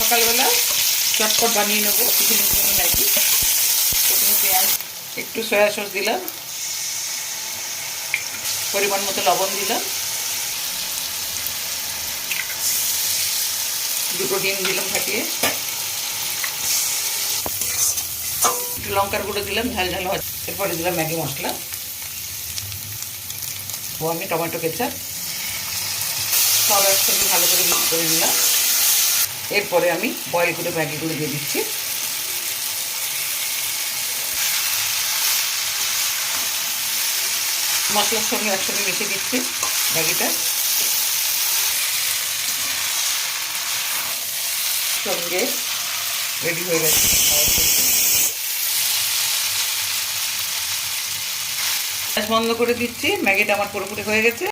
সকালবেলা চটপট বানিয়ে নেবো টিফিনের জন্য ম্যাগি। প্রথমে পেঁয়াজ, একটু সয়া সস দিলাম, পরিমাণ মতো লবণ দিলাম, দুটো ডিম দিলাম ফাটিয়ে, একটু লঙ্কার গুঁড়ো দিলাম ঝাল ঝাল হয়। এরপরে দিলাম ম্যাগি মশলা ও আমি টমেটো কেচাপ, সব একসঙ্গে ভালো করে মিক্স করে নিলাম। এরপরে আমি বয়েল করে ম্যাগিগুলো দিয়ে দিচ্ছি। মশলার সঙ্গে একসঙ্গে মিশে দিচ্ছি ম্যাগিটা। সঙ্গে রেডি হয়ে গেছে। গ্যাস বন্ধ করে দিচ্ছি, ম্যাগিটা আমার পুরোপুরি হয়ে গেছে।